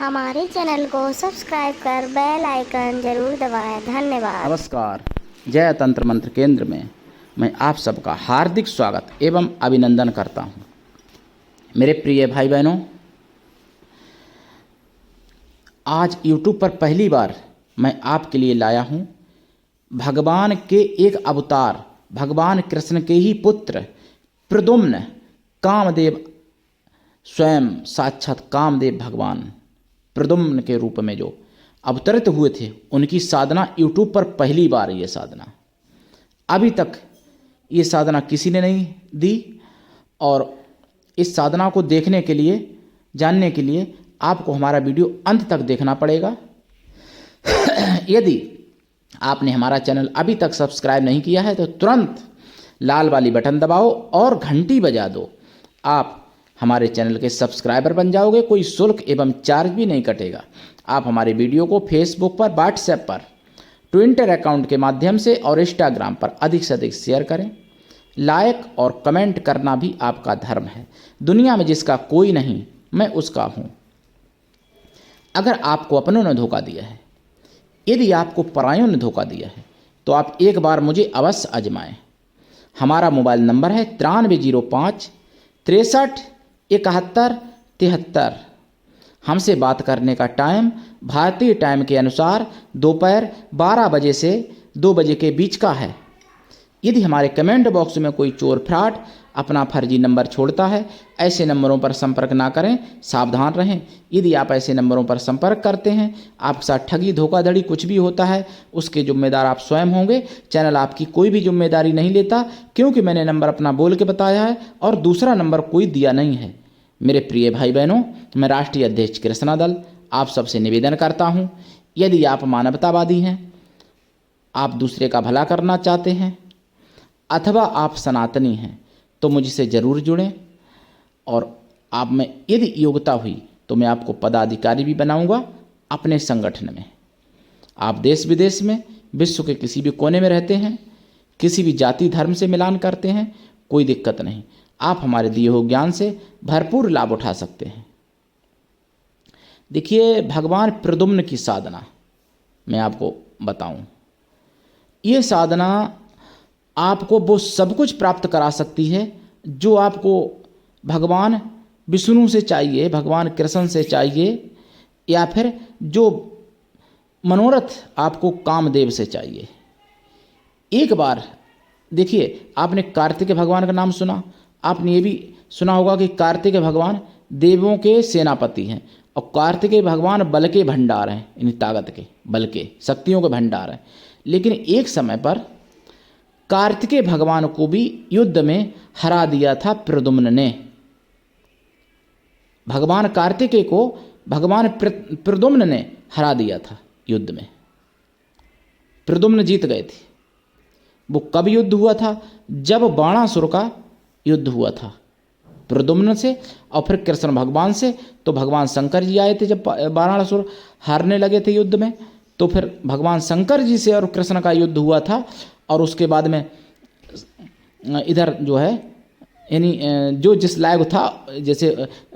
हमारे चैनल को सब्सक्राइब कर बेल आइकन जरूर दबाएं। धन्यवाद। नमस्कार। जय तंत्र मंत्र केंद्र में मैं आप सबका हार्दिक स्वागत एवं अभिनंदन करता हूं। मेरे प्रिय भाई बहनों, आज YouTube पर पहली बार मैं आपके लिए लाया हूं भगवान के एक अवतार, भगवान कृष्ण के ही पुत्र प्रद्युम्न कामदेव, स्वयं साक्षात कामदेव भगवान प्रद्युम्न के रूप में जो अवतरित हुए थे, उनकी साधना YouTube पर पहली बार। ये साधना अभी तक ये साधना किसी ने नहीं दी, और इस साधना को देखने के लिए, जानने के लिए आपको हमारा वीडियो अंत तक देखना पड़ेगा। यदि आपने हमारा चैनल अभी तक सब्सक्राइब नहीं किया है तो तुरंत लाल वाली बटन दबाओ और घंटी बजा दो। आप हमारे चैनल के सब्सक्राइबर बन जाओगे, कोई शुल्क एवं चार्ज भी नहीं कटेगा। आप हमारे वीडियो को फेसबुक पर, व्हाट्सएप पर, ट्विटर अकाउंट के माध्यम से और इंस्टाग्राम पर अधिक से अधिक शेयर करें। लाइक और कमेंट करना भी आपका धर्म है। दुनिया में जिसका कोई नहीं, मैं उसका हूँ। अगर आपको अपनों ने धोखा दिया है, यदि आपको परायों ने धोखा दिया है, तो आप एक बार मुझे अवश्य आजमाएं। हमारा मोबाइल नंबर है 9305 63 71 73। हमसे बात करने का टाइम भारतीय टाइम के अनुसार दोपहर 12 बजे से 2 बजे के बीच का है। यदि हमारे कमेंट बॉक्स में कोई चोर फ्रॉड अपना फर्जी नंबर छोड़ता है, ऐसे नंबरों पर संपर्क ना करें, सावधान रहें। यदि आप ऐसे नंबरों पर संपर्क करते हैं, आपके साथ ठगी, धोखाधड़ी कुछ भी होता है, उसके जिम्मेदार आप स्वयं होंगे। चैनल आपकी कोई भी जिम्मेदारी नहीं लेता, क्योंकि मैंने नंबर अपना बोल के बताया है और दूसरा नंबर कोई दिया नहीं है। मेरे प्रिय भाई बहनों, मैं राष्ट्रीय अध्यक्ष कृष्णा दल आप सबसे निवेदन करता हूँ, यदि आप मानवतावादी हैं, आप दूसरे का भला करना चाहते हैं, अथवा आप सनातनी हैं, तो मुझसे ज़रूर जुड़ें। और आप में यदि योग्यता हुई तो मैं आपको पदाधिकारी भी बनाऊंगा अपने संगठन में। आप देश विदेश में, विश्व के किसी भी कोने में रहते हैं, किसी भी जाति धर्म से मिलान करते हैं, कोई दिक्कत नहीं। आप हमारे दिए हुए ज्ञान से भरपूर लाभ उठा सकते हैं। देखिए, भगवान प्रद्युम्न की साधना मैं आपको बताऊं, ये साधना आपको वो सब कुछ प्राप्त करा सकती है जो आपको भगवान विष्णु से चाहिए, भगवान कृष्ण से चाहिए, या फिर जो मनोरथ आपको कामदेव से चाहिए। एक बार देखिए, आपने कार्तिक भगवान का नाम सुना, आपने ये भी सुना होगा कि कार्तिक भगवान देवों के सेनापति हैं और कार्तिकेय भगवान बल के भंडार हैं, यानी ताकत के, बल के, शक्तियों के भंडार हैं। लेकिन एक समय पर कार्तिकेय भगवान को भी युद्ध में हरा दिया था प्रद्युम्न ने। भगवान कार्तिकेय को भगवान प्रद्युम्न ने हरा दिया था युद्ध में। प्रद्युम्न जीत गए थे। वो कब युद्ध हुआ था? जब बाणासुर का युद्ध हुआ था प्रद्युम्न से और फिर कृष्ण भगवान से। तो भगवान शंकर जी आए थे जब बाणासुर हारने लगे थे युद्ध में, तो फिर भगवान शंकर जी से और कृष्ण का युद्ध हुआ था। और उसके बाद में इधर जो है, यानी जो जिस लायक था, जैसे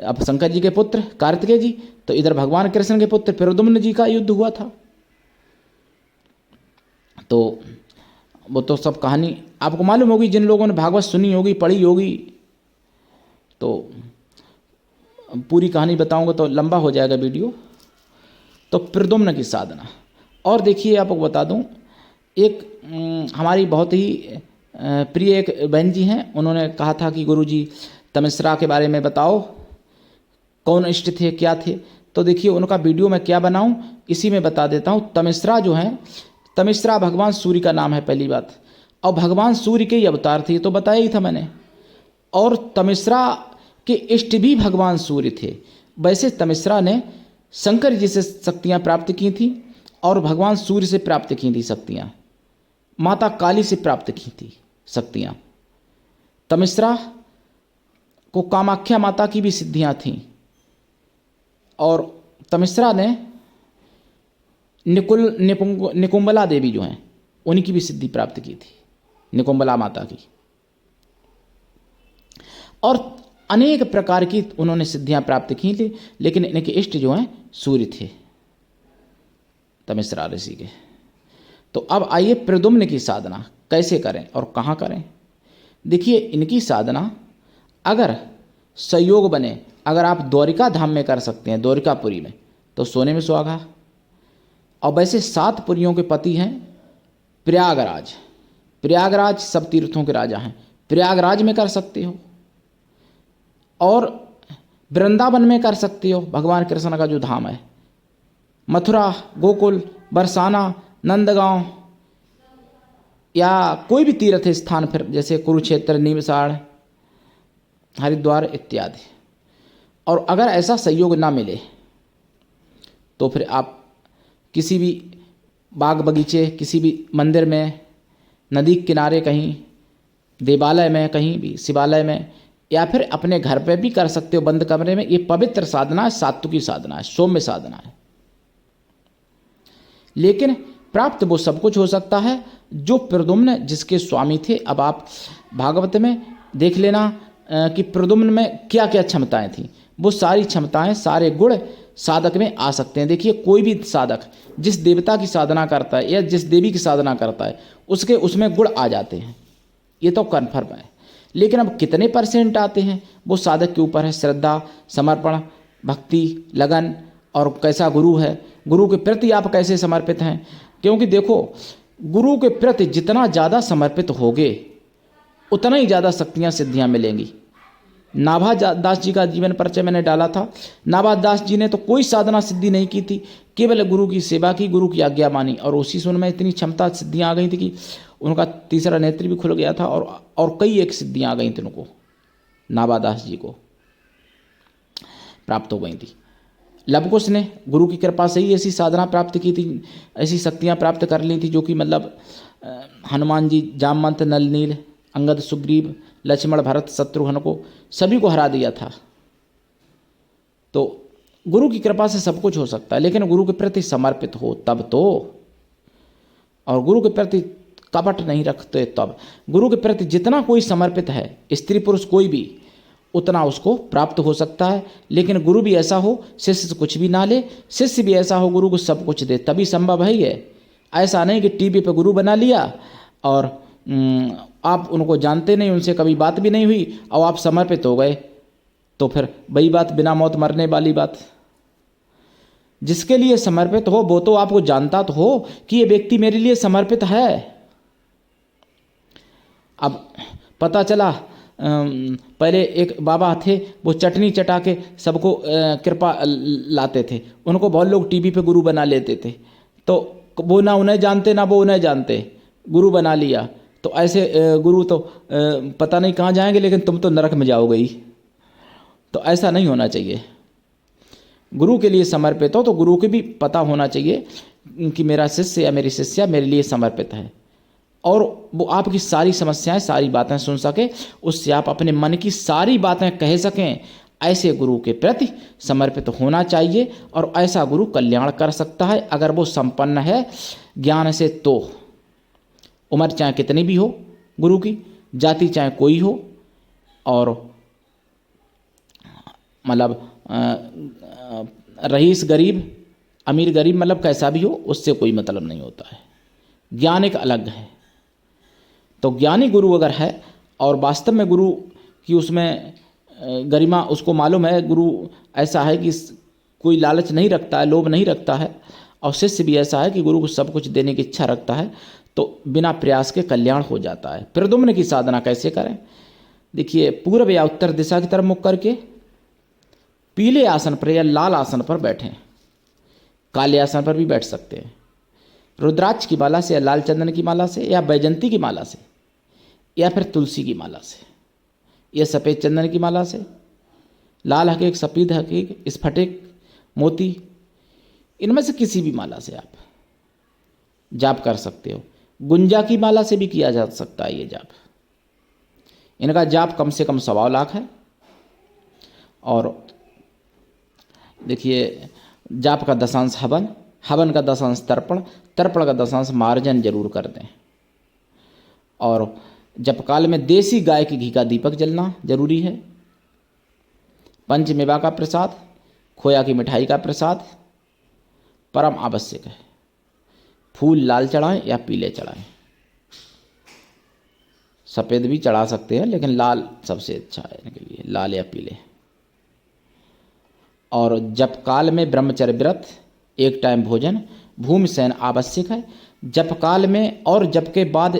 अब शंकर जी के पुत्र कार्तिकेय जी, तो इधर भगवान कृष्ण के पुत्र प्रद्युम्न जी का युद्ध हुआ था। तो वो तो सब कहानी आपको मालूम होगी, जिन लोगों ने भागवत सुनी होगी, पढ़ी होगी। तो पूरी कहानी बताऊंगा तो लंबा हो जाएगा वीडियो। तो प्रद्युम्न की साधना। और देखिए, आपको बता दूं, एक हमारी बहुत ही प्रिय एक बहन जी हैं, उन्होंने कहा था कि गुरुजी तमिश्रा के बारे में बताओ, कौन इष्ट थे, क्या थे। तो देखिए, उनका वीडियो मैं क्या बनाऊं, इसी में बता देता हूं। तमिश्रा जो है, तमिश्रा भगवान सूर्य का नाम है, पहली बात, और भगवान सूर्य के ही अवतार थे, तो बताया ही था मैंने। और तमिश्रा के इष्ट भी भगवान सूर्य थे। वैसे तमिश्रा ने शंकर जी से शक्तियाँ प्राप्त की थी और भगवान सूर्य से प्राप्त की थी शक्तियाँ, माता काली से प्राप्त की थी शक्तियाँ। तमिश्रा को कामाख्या माता की भी सिद्धियाँ थीं, और तमिश्रा ने निकुंबला देवी जो हैं, उनकी भी सिद्धि प्राप्त की थी, निकुंबला माता की। और अनेक प्रकार की उन्होंने सिद्धियां प्राप्त की थी, लेकिन इनके इष्ट जो हैं सूर्य थे तमिश्रा ऋषि के। तो अब आइए प्रद्युम्न की साधना कैसे करें और कहाँ करें। देखिए इनकी साधना अगर संयोग बने, अगर आप द्वारिका धाम में कर सकते हैं, द्वारिकापुरी में, तो सोने में सुहागा। और वैसे 7 पुरियों के पति हैं प्रयागराज। प्रयागराज सब तीर्थों के राजा हैं, प्रयागराज में कर सकते हो। और वृंदावन में कर सकते हो, भगवान कृष्ण का जो धाम है, मथुरा, गोकुल, बरसाना, नंदगांव, या कोई भी तीर्थ स्थान फिर जैसे कुरुक्षेत्र, नीमसाड़, हरिद्वार इत्यादि। और अगर ऐसा संयोग ना मिले तो फिर आप किसी भी बाग बगीचे, किसी भी मंदिर में, नदी के किनारे कहीं, देवालय में, कहीं भी शिवालय में, या फिर अपने घर पे भी कर सकते हो बंद कमरे में। ये पवित्र साधना है, सात्विकी साधना है, सौम्य साधना है। लेकिन प्राप्त वो सब कुछ हो सकता है जो प्रद्युम्न जिसके स्वामी थे। अब आप भागवत में देख लेना कि प्रद्युम्न में क्या क्या क्षमताएं थी। वो सारी क्षमताएं, सारे गुण साधक में आ सकते हैं। देखिए कोई भी साधक जिस देवता की साधना करता है या जिस देवी की साधना करता है उसके उसमें गुण आ जाते हैं, ये तो कन्फर्म है। लेकिन अब कितने % आते हैं वो साधक के ऊपर है। श्रद्धा, समर्पण, भक्ति, लगन, और कैसा गुरु है, गुरु के प्रति आप कैसे समर्पित हैं। क्योंकि देखो गुरु के प्रति जितना ज़्यादा समर्पित होगे उतना ही ज़्यादा शक्तियाँ सिद्धियाँ मिलेंगी। नाभा दास जी का जीवन परिचय मैंने डाला था। नाभा दास जी ने तो कोई साधना सिद्धि नहीं की थी, केवल गुरु की सेवा की, गुरु की आज्ञा मानी, और उसी से उनमें इतनी क्षमता सिद्धियाँ आ गई थी कि उनका तीसरा नेत्र भी खुल गया था, और कई एक सिद्धियाँ आ गई थी उनको, नाभा दास जी को प्राप्त हो गई थी। लवकुश ने गुरु की कृपा से ही ऐसी साधना प्राप्त की थी, ऐसी शक्तियाँ प्राप्त कर ली थी जो कि मतलब हनुमान जी, जामवंत, नल नील, अंगद, सुग्रीव, लक्ष्मण, भरत, शत्रुघ्न को सभी को हरा दिया था। तो गुरु की कृपा से सब कुछ हो सकता है, लेकिन गुरु के प्रति समर्पित हो तब तो, और गुरु के प्रति कपट नहीं रखते तब। गुरु के प्रति जितना कोई समर्पित है, स्त्री पुरुष कोई भी, उतना उसको प्राप्त हो सकता है। लेकिन गुरु भी ऐसा हो शिष्य से कुछ भी ना ले, शिष्य भी ऐसा हो गुरु को सब कुछ दे, तभी संभव है ये। ऐसा नहीं कि टीवी पे गुरु बना लिया और आप उनको जानते नहीं, उनसे कभी बात भी नहीं हुई और आप समर्पित हो गए, तो फिर वही बात, बिना मौत मरने वाली बात। जिसके लिए समर्पित हो वो तो आपको जानता तो हो कि ये व्यक्ति मेरे लिए समर्पित है। अब पता चला पहले एक बाबा थे, वो चटनी चटा के सबको कृपा लाते थे, उनको बहुत लोग टीवी पे गुरु बना लेते थे। तो वो ना उन्हें जानते ना वो उन्हें जानते, गुरु बना लिया। तो ऐसे गुरु तो पता नहीं कहाँ जाएंगे, लेकिन तुम तो नरक में जाओगे ही। तो ऐसा नहीं होना चाहिए। गुरु के लिए समर्पित हो तो गुरु के भी पता होना चाहिए कि मेरा शिष्य या मेरी शिष्या मेरे लिए समर्पित है, और वो आपकी सारी समस्याएं, सारी बातें सुन सके, उससे आप अपने मन की सारी बातें कह सकें। ऐसे गुरु के प्रति समर्पित होना चाहिए, और ऐसा गुरु कल्याण कर सकता है अगर वो संपन्न है ज्ञान से। तो उम्र चाहे कितनी भी हो गुरु की, जाति चाहे कोई हो, और मतलब रईस गरीब, अमीर गरीब, मतलब कैसा भी हो, उससे कोई मतलब नहीं होता है। ज्ञान एक अलग है। तो ज्ञानी गुरु अगर है और वास्तव में गुरु की उसमें गरिमा उसको मालूम है, गुरु ऐसा है कि कोई लालच नहीं रखता है, लोभ नहीं रखता है, और शिष्य भी ऐसा है कि गुरु को सब कुछ देने की इच्छा रखता है, तो बिना प्रयास के कल्याण हो जाता है। प्रद्युम्न की साधना कैसे करें? देखिए, पूर्व या उत्तर दिशा की तरफ मुख करके पीले आसन पर या लाल आसन पर बैठें, काले आसन पर भी बैठ सकते हैं। रुद्राक्ष की माला से या लाल चंदन की माला से या बैजंती की माला से या फिर तुलसी की माला से या सफ़ेद चंदन की माला से, लाल हकीक, सफ़ेद हकीक, स्फटिक, मोती, इनमें से किसी भी माला से आप जाप कर सकते हो। गुंजा की माला से भी किया जा सकता है ये जाप। इनका जाप कम से कम 1.25 लाख है। और देखिए, जाप का 10 हवन, हवन का 10 तर्पण, तर्पण का 10 मार्जन जरूर कर दें। और जपकाल में देसी गाय के घी का दीपक जलना जरूरी है। पंचमेवा का प्रसाद, खोया की मिठाई का प्रसाद, परम आवश्यक है। फूल लाल चढ़ाएं या पीले चढ़ाएं, सफ़ेद भी चढ़ा सकते हैं लेकिन लाल सबसे अच्छा है इनके लिए, लाल या पीले। और जप काल में ब्रह्मचर्य व्रत, एक टाइम भोजन, भूमि शयन आवश्यक है। जप काल में और जप के बाद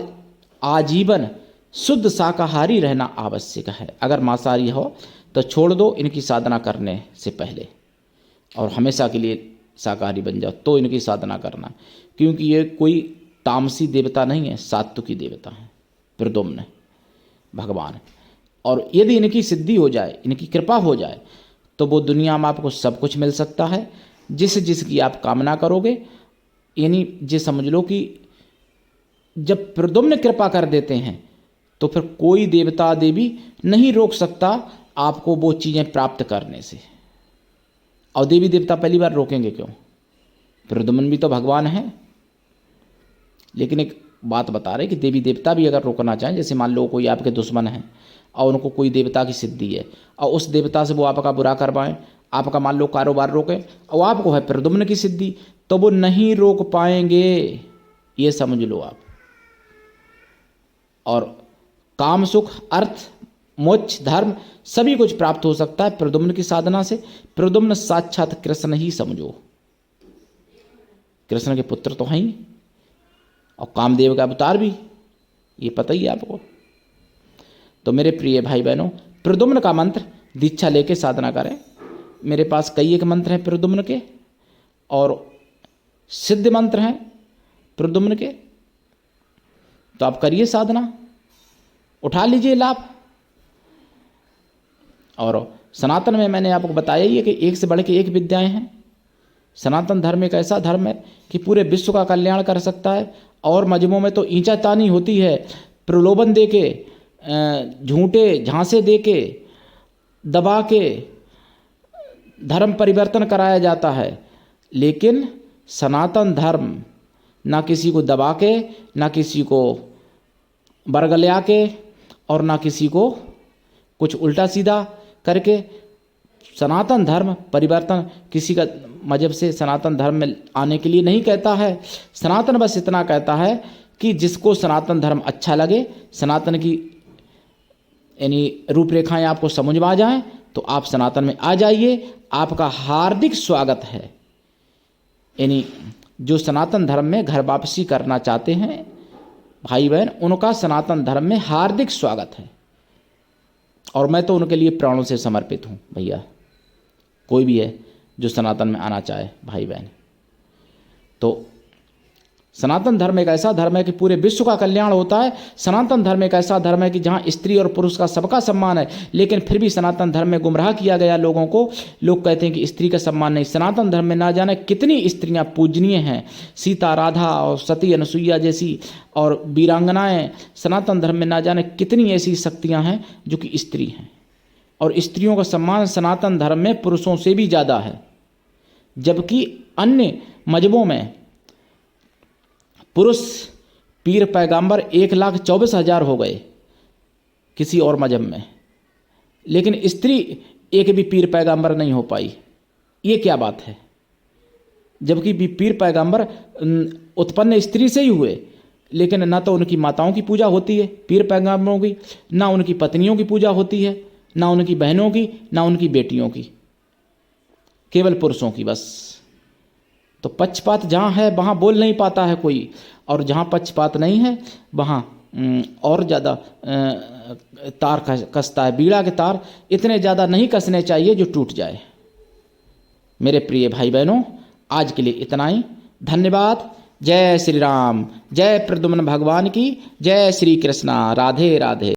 आजीवन शुद्ध शाकाहारी रहना आवश्यक है। अगर मांसाहारी हो तो छोड़ दो इनकी साधना करने से पहले, और हमेशा के लिए शाकाहारी बन जाओ तो इनकी साधना करना, क्योंकि ये कोई तामसी देवता नहीं है, सात्विकी देवता है प्रद्युम्न भगवान। और यदि इनकी सिद्धि हो जाए, इनकी कृपा हो जाए, तो वो दुनिया में आपको सब कुछ मिल सकता है जिसकी आप कामना करोगे। यानी ये समझ लो कि जब प्रद्युम्न कृपा कर देते हैं तो फिर कोई देवता देवी नहीं रोक सकता आपको वो चीज़ें प्राप्त करने से। और देवी देवता पहली बार रोकेंगे क्यों? प्रद्युम्न भी तो भगवान है। लेकिन एक बात बता रहे कि देवी देवता भी अगर रोकना चाहें, जैसे मान लो कोई आपके दुश्मन हैं और उनको कोई देवता की सिद्धि है और उस देवता से वो आपका बुरा करवाएं, आपका मान लो कारोबार रोकें, और आपको है प्रद्युम्न की सिद्धि, तो वो नहीं रोक पाएंगे, ये समझ लो आप। और काम सुख, अर्थ, मोक्ष, धर्म सभी कुछ प्राप्त हो सकता है प्रद्युम्न की साधना से। प्रद्युम्न साक्षात कृष्ण ही समझो, कृष्ण के पुत्र तो हैं ही, और कामदेव का अवतार भी, ये पता ही है आपको। तो मेरे प्रिय भाई बहनों, प्रद्युम्न का मंत्र दीक्षा लेके साधना करें। मेरे पास कई एक मंत्र हैं प्रद्युम्न के, और सिद्ध मंत्र हैं प्रद्युम्न के, तो आप करिए साधना, उठा लीजिए लाभ। और सनातन में मैंने आपको बताया ही है कि एक से बढ़ के एक विद्याएं हैं। सनातन धर्म एक ऐसा धर्म है कि पूरे विश्व का कल्याण कर सकता है। और मजमों में तो ईंचातानी होती है, प्रलोभन दे के, झूठे झांसे दे के, दबा के धर्म परिवर्तन कराया जाता है। लेकिन सनातन धर्म ना किसी को दबा के, ना किसी को बरगलिया के, और ना किसी को कुछ उल्टा सीधा करके, सनातन धर्म परिवर्तन किसी का मजहब से सनातन धर्म में आने के लिए नहीं कहता है। सनातन बस इतना कहता है कि जिसको सनातन धर्म अच्छा लगे, सनातन की यानी रूपरेखाएं आपको समझ में आ जाएं, तो आप सनातन में आ जाइए, आपका हार्दिक स्वागत है। यानी जो सनातन धर्म में घर वापसी करना चाहते हैं भाई बहन, उनका सनातन धर्म में हार्दिक स्वागत है। और मैं तो उनके लिए प्राणों से समर्पित हूँ भैया। कोई भी है जो सनातन में आना चाहे भाई बहन, तो सनातन धर्म एक ऐसा धर्म है कि पूरे विश्व का कल्याण होता है। सनातन धर्म एक ऐसा धर्म है कि जहाँ स्त्री और पुरुष का सबका सम्मान है, लेकिन फिर भी सनातन धर्म में गुमराह किया गया लोगों को। लोग कहते हैं कि स्त्री का सम्मान नहीं। सनातन धर्म में ना जाने कितनी स्त्रियाँ पूजनीय हैं, सीता, राधा और सती अनुसुईया जैसी, और वीरांगनाएं। सनातन धर्म में ना जाने कितनी ऐसी शक्तियाँ हैं जो कि स्त्री हैं। और स्त्रियों का सम्मान सनातन धर्म में पुरुषों से भी ज़्यादा है, जबकि अन्य मजहबों में पुरुष पीर पैगंबर 1,24,000 हो गए किसी और मजहब में, लेकिन स्त्री एक भी पीर पैगंबर नहीं हो पाई। ये क्या बात है? जबकि पीर पैगंबर उत्पन्न स्त्री से ही हुए, लेकिन ना तो उनकी माताओं की पूजा होती है पीर पैगंबरों की, ना उनकी पत्नियों की पूजा होती है, ना उनकी बहनों की, ना उनकी बेटियों की, केवल पुरुषों की बस। तो पक्षपात जहाँ है वहाँ बोल नहीं पाता है कोई, और जहाँ पक्षपात नहीं है वहाँ और ज़्यादा तार कसता है। बीड़ा के तार इतने ज़्यादा नहीं कसने चाहिए जो टूट जाए। मेरे प्रिय भाई बहनों, आज के लिए इतना ही। धन्यवाद। जय श्री राम, जय प्रद्युम्न भगवान की, जय श्री कृष्णा। राधे राधे।